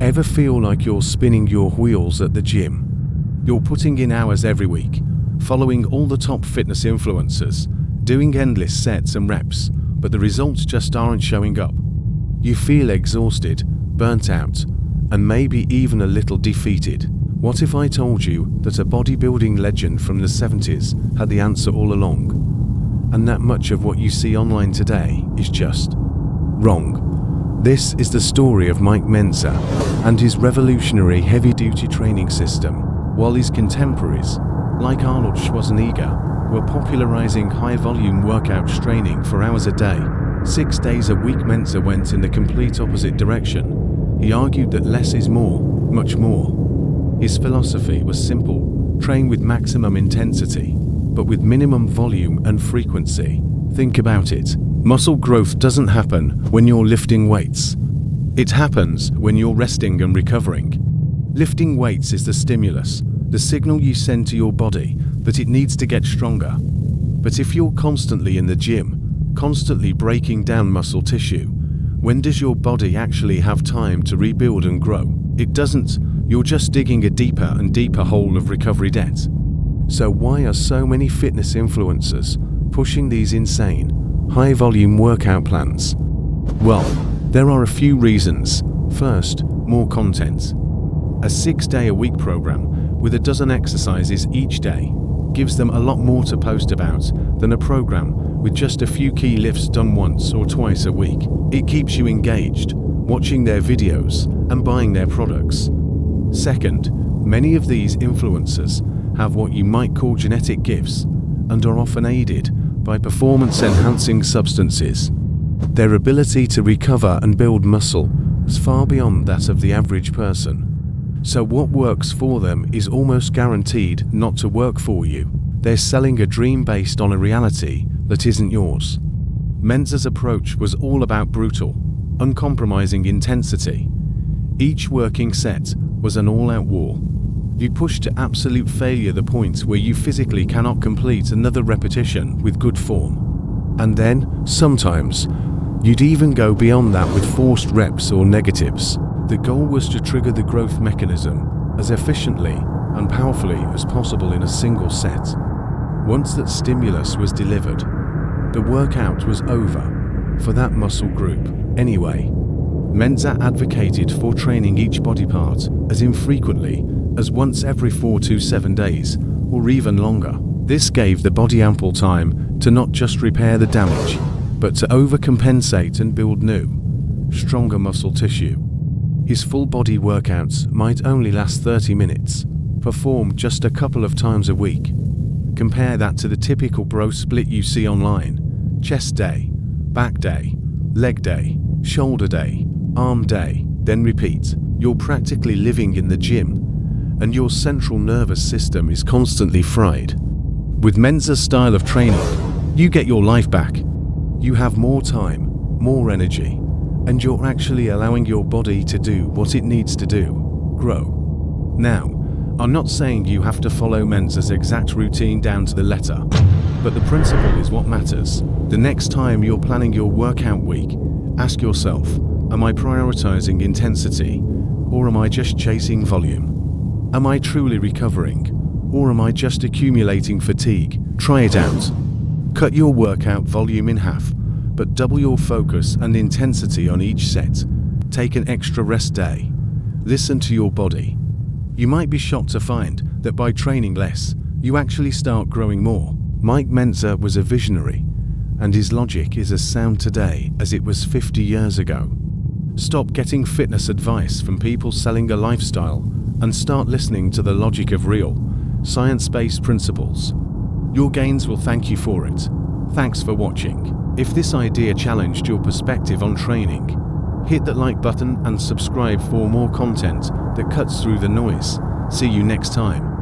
Ever feel like you're spinning your wheels at the gym? You're putting in hours every week, following all the top fitness influencers, doing endless sets and reps, but the results just aren't showing up. You feel exhausted, burnt out, and maybe even a little defeated. What if I told you that a bodybuilding legend from the 70s had the answer all along, and that much of what you see online today is just wrong? This is the story of Mike Mentzer and his revolutionary heavy-duty training system. While his contemporaries, like Arnold Schwarzenegger, were popularizing high-volume workout training for hours a day, 6 days a week, Mentzer went in the complete opposite direction. He argued that less is more, much more. His philosophy was simple: train with maximum intensity, but with minimum volume and frequency. Think about it. Muscle growth doesn't happen when you're lifting weights. It happens when you're resting and recovering. Lifting weights is the stimulus, the signal you send to your body that it needs to get stronger. But if you're constantly in the gym, constantly breaking down muscle tissue, when does your body actually have time to rebuild and grow? It doesn't. You're just digging a deeper and deeper hole of recovery debt. So why are so many fitness influencers pushing these insane, high-volume workout plans? Well, there are a few reasons. First, more content. A 6-day-a-week program with a dozen exercises each day gives them a lot more to post about than a program with just a few key lifts done once or twice a week. It keeps you engaged, watching their videos and buying their products. Second, many of these influencers have what you might call genetic gifts and are often aided by performance-enhancing substances. Their ability to recover and build muscle is far beyond that of the average person. So what works for them is almost guaranteed not to work for you. They're selling a dream based on a reality that isn't yours. Mentzer's approach was all about brutal, uncompromising intensity. Each working set was an all-out war. You push to absolute failure, the point where you physically cannot complete another repetition with good form. And then, sometimes, you'd even go beyond that with forced reps or negatives. The goal was to trigger the growth mechanism as efficiently and powerfully as possible in a single set. Once that stimulus was delivered, the workout was over, for that muscle group, anyway. Mentzer advocated for training each body part as infrequently as once every 4 to 7 days, or even longer. This gave the body ample time to not just repair the damage, but to overcompensate and build new, stronger muscle tissue. His full body workouts might only last 30 minutes, performed just a couple of times a week. Compare that to the typical bro split you see online: chest day, back day, leg day, shoulder day, arm day, then repeat. You're practically living in the gym, and your central nervous system is constantly fried. With Mentzer's style of training, you get your life back. You have more time, more energy, and you're actually allowing your body to do what it needs to do: grow. Now, I'm not saying you have to follow Mentzer's exact routine down to the letter, but the principle is what matters. The next time you're planning your workout week, ask yourself, am I prioritizing intensity, or am I just chasing volume? Am I truly recovering, or am I just accumulating fatigue? Try it out. Cut your workout volume in half, but double your focus and intensity on each set. Take an extra rest day. Listen to your body. You might be shocked to find that by training less, you actually start growing more. Mike Mentzer was a visionary, and his logic is as sound today as it was 50 years ago. Stop getting fitness advice from people selling a lifestyle and start listening to the logic of real, science-based principles. Your gains will thank you for it. Thanks for watching. If this idea challenged your perspective on training, hit that like button and subscribe for more content that cuts through the noise. See you next time.